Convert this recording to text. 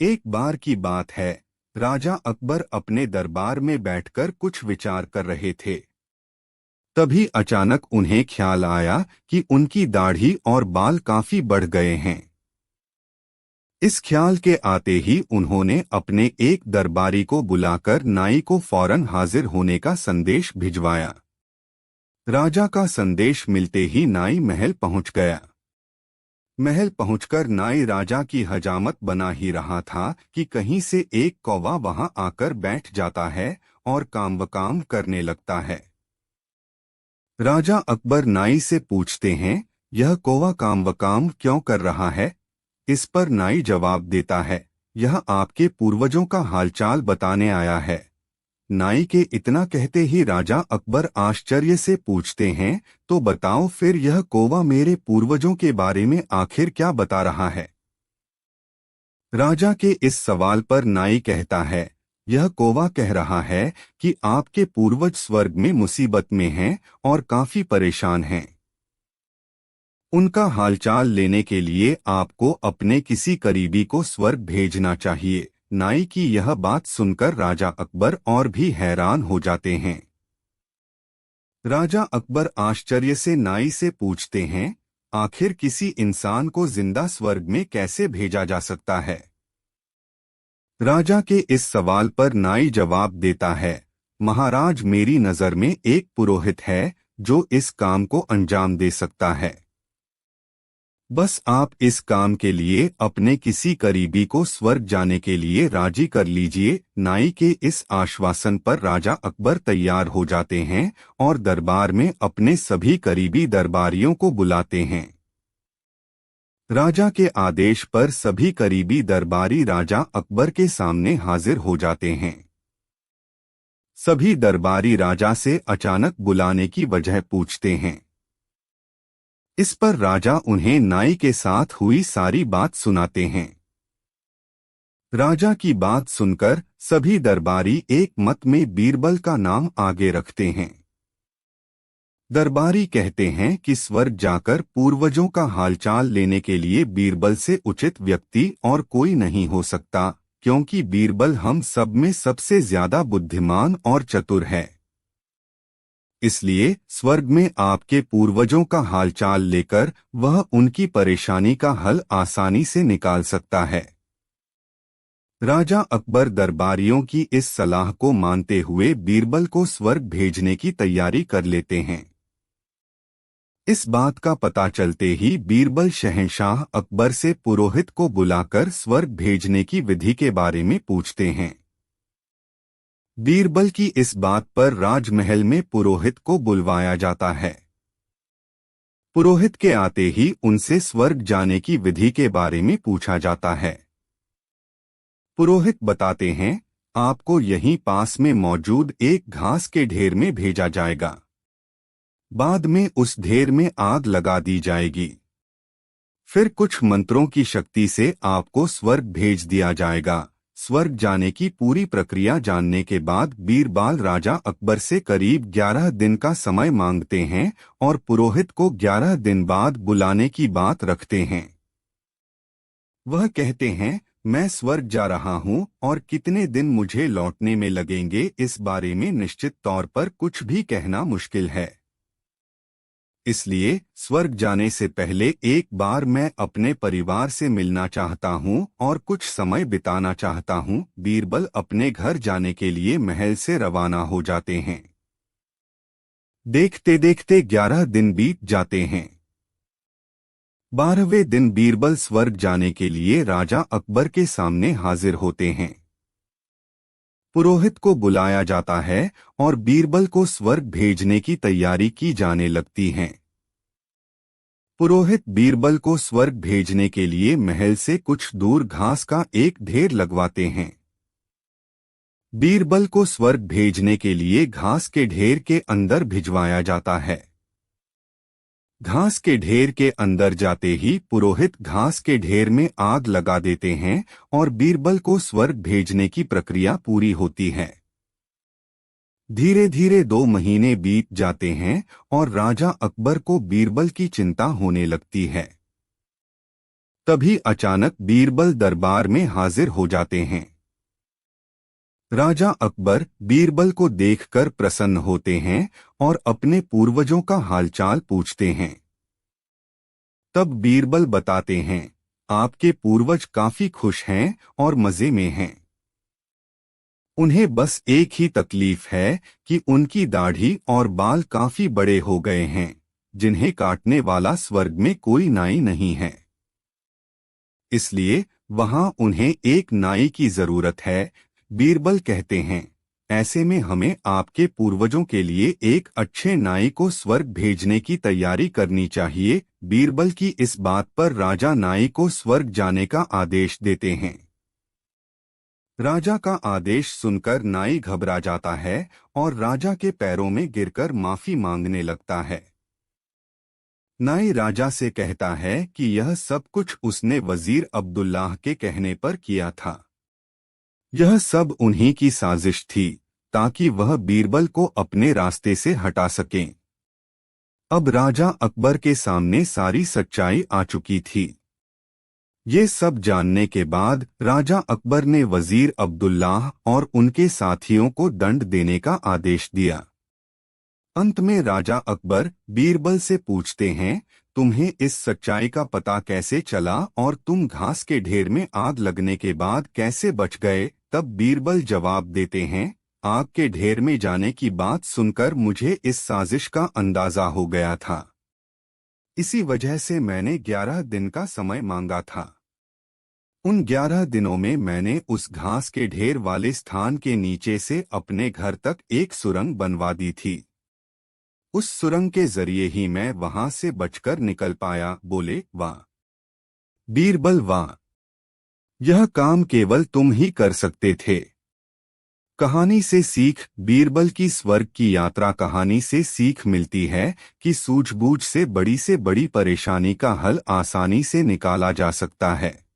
एक बार की बात है। राजा अकबर अपने दरबार में बैठकर कुछ विचार कर रहे थे। तभी अचानक उन्हें ख्याल आया कि उनकी दाढ़ी और बाल काफी बढ़ गए हैं। इस ख्याल के आते ही उन्होंने अपने एक दरबारी को बुलाकर नाई को फौरन हाजिर होने का संदेश भिजवाया। राजा का संदेश मिलते ही नाई महल पहुंच गया। महल पहुंचकर नाई राजा की हजामत बना ही रहा था कि कहीं से एक कौवा वहां आकर बैठ जाता है और काम करने लगता है। राजा अकबर नाई से पूछते हैं, यह कौवा काम क्यों कर रहा है? इस पर नाई जवाब देता है, यह आपके पूर्वजों का हालचाल बताने आया है। नाई के इतना कहते ही राजा अकबर आश्चर्य से पूछते हैं, तो बताओ फिर यह कौवा मेरे पूर्वजों के बारे में आखिर क्या बता रहा है? राजा के इस सवाल पर नाई कहता है, यह कौवा कह रहा है कि आपके पूर्वज स्वर्ग में मुसीबत में हैं और काफी परेशान हैं। उनका हालचाल लेने के लिए आपको अपने किसी करीबी को स्वर्ग भेजना चाहिए। नाई की यह बात सुनकर राजा अकबर और भी हैरान हो जाते हैं। राजा अकबर आश्चर्य से नाई से पूछते हैं, आखिर किसी इंसान को जिंदा स्वर्ग में कैसे भेजा जा सकता है? राजा के इस सवाल पर नाई जवाब देता है, महाराज मेरी नजर में एक पुरोहित है जो इस काम को अंजाम दे सकता है। बस आप इस काम के लिए अपने किसी करीबी को स्वर्ग जाने के लिए राजी कर लीजिए। नाई के इस आश्वासन पर राजा अकबर तैयार हो जाते हैं और दरबार में अपने सभी करीबी दरबारियों को बुलाते हैं। राजा के आदेश पर सभी करीबी दरबारी राजा अकबर के सामने हाजिर हो जाते हैं। सभी दरबारी राजा से अचानक बुलाने की वजह पूछते हैं। इस पर राजा उन्हें नाई के साथ हुई सारी बात सुनाते हैं। राजा की बात सुनकर सभी दरबारी एक मत में बीरबल का नाम आगे रखते हैं। दरबारी कहते हैं कि स्वर्ग जाकर पूर्वजों का हालचाल लेने के लिए बीरबल से उचित व्यक्ति और कोई नहीं हो सकता, क्योंकि बीरबल हम सब में सबसे ज्यादा बुद्धिमान और चतुर है। इसलिए स्वर्ग में आपके पूर्वजों का हालचाल लेकर वह उनकी परेशानी का हल आसानी से निकाल सकता है। राजा अकबर दरबारियों की इस सलाह को मानते हुए बीरबल को स्वर्ग भेजने की तैयारी कर लेते हैं। इस बात का पता चलते ही बीरबल शहंशाह अकबर से पुरोहित को बुलाकर स्वर्ग भेजने की विधि के बारे में पूछते हैं। बीरबल की इस बात पर राजमहल में पुरोहित को बुलवाया जाता है। पुरोहित के आते ही उनसे स्वर्ग जाने की विधि के बारे में पूछा जाता है। पुरोहित बताते हैं, आपको यहीं पास में मौजूद एक घास के ढेर में भेजा जाएगा। बाद में उस ढेर में आग लगा दी जाएगी। फिर कुछ मंत्रों की शक्ति से आपको स्वर्ग भेज दिया जाएगा। स्वर्ग जाने की पूरी प्रक्रिया जानने के बाद बीरबल राजा अकबर से करीब 11 दिन का समय मांगते हैं और पुरोहित को 11 दिन बाद बुलाने की बात रखते हैं। वह कहते हैं, मैं स्वर्ग जा रहा हूं और कितने दिन मुझे लौटने में लगेंगे इस बारे में निश्चित तौर पर कुछ भी कहना मुश्किल है। इसलिए स्वर्ग जाने से पहले एक बार मैं अपने परिवार से मिलना चाहता हूं और कुछ समय बिताना चाहता हूं। बीरबल अपने घर जाने के लिए महल से रवाना हो जाते हैं। देखते देखते 11 दिन बीत जाते हैं। 12वें दिन बीरबल स्वर्ग जाने के लिए राजा अकबर के सामने हाजिर होते हैं। पुरोहित को बुलाया जाता है और बीरबल को स्वर्ग भेजने की तैयारी की जाने लगती है। पुरोहित बीरबल को स्वर्ग भेजने के लिए महल से कुछ दूर घास का एक ढेर लगवाते हैं। बीरबल को स्वर्ग भेजने के लिए घास के ढेर के अंदर भिजवाया जाता है। घास के ढेर के अंदर जाते ही पुरोहित घास के ढेर में आग लगा देते हैं और बीरबल को स्वर्ग भेजने की प्रक्रिया पूरी होती है। धीरे धीरे 2 महीने बीत जाते हैं और राजा अकबर को बीरबल की चिंता होने लगती है। तभी अचानक बीरबल दरबार में हाजिर हो जाते हैं। राजा अकबर बीरबल को देखकर प्रसन्न होते हैं और अपने पूर्वजों का हालचाल पूछते हैं। तब बीरबल बताते हैं, आपके पूर्वज काफी खुश हैं और मजे में हैं। उन्हें बस एक ही तकलीफ है कि उनकी दाढ़ी और बाल काफी बड़े हो गए हैं, जिन्हें काटने वाला स्वर्ग में कोई नाई नहीं है। इसलिए वहां उन्हें एक नाई की जरूरत है। बीरबल कहते हैं, ऐसे में हमें आपके पूर्वजों के लिए एक अच्छे नाई को स्वर्ग भेजने की तैयारी करनी चाहिए। बीरबल की इस बात पर राजा नाई को स्वर्ग जाने का आदेश देते हैं। राजा का आदेश सुनकर नाई घबरा जाता है और राजा के पैरों में गिरकर माफी मांगने लगता है। नाई राजा से कहता है कि यह सब कुछ उसने वजीर अब्दुल्लाह के कहने पर किया था। यह सब उन्हीं की साजिश थी ताकि वह बीरबल को अपने रास्ते से हटा सकें। अब राजा अकबर के सामने सारी सच्चाई आ चुकी थी। ये सब जानने के बाद राजा अकबर ने वजीर अब्दुल्लाह और उनके साथियों को दंड देने का आदेश दिया। अंत में राजा अकबर बीरबल से पूछते हैं, तुम्हें इस सच्चाई का पता कैसे चला और तुम घास के ढेर में आग लगने के बाद कैसे बच गए? तब बीरबल जवाब देते हैं, आग के ढेर में जाने की बात सुनकर मुझे इस साजिश का अंदाजा हो गया था। इसी वजह से मैंने 11 दिन का समय मांगा था। उन 11 दिनों में मैंने उस घास के ढेर वाले स्थान के नीचे से अपने घर तक एक सुरंग बनवा दी थी। उस सुरंग के जरिए ही मैं वहां से बचकर निकल पाया। बोले, वाह बीरबल वाह, यह काम केवल तुम ही कर सकते थे। कहानी से सीख। बीरबल की स्वर्ग की यात्रा कहानी से सीख मिलती है कि सूझबूझ से बड़ी परेशानी का हल आसानी से निकाला जा सकता है।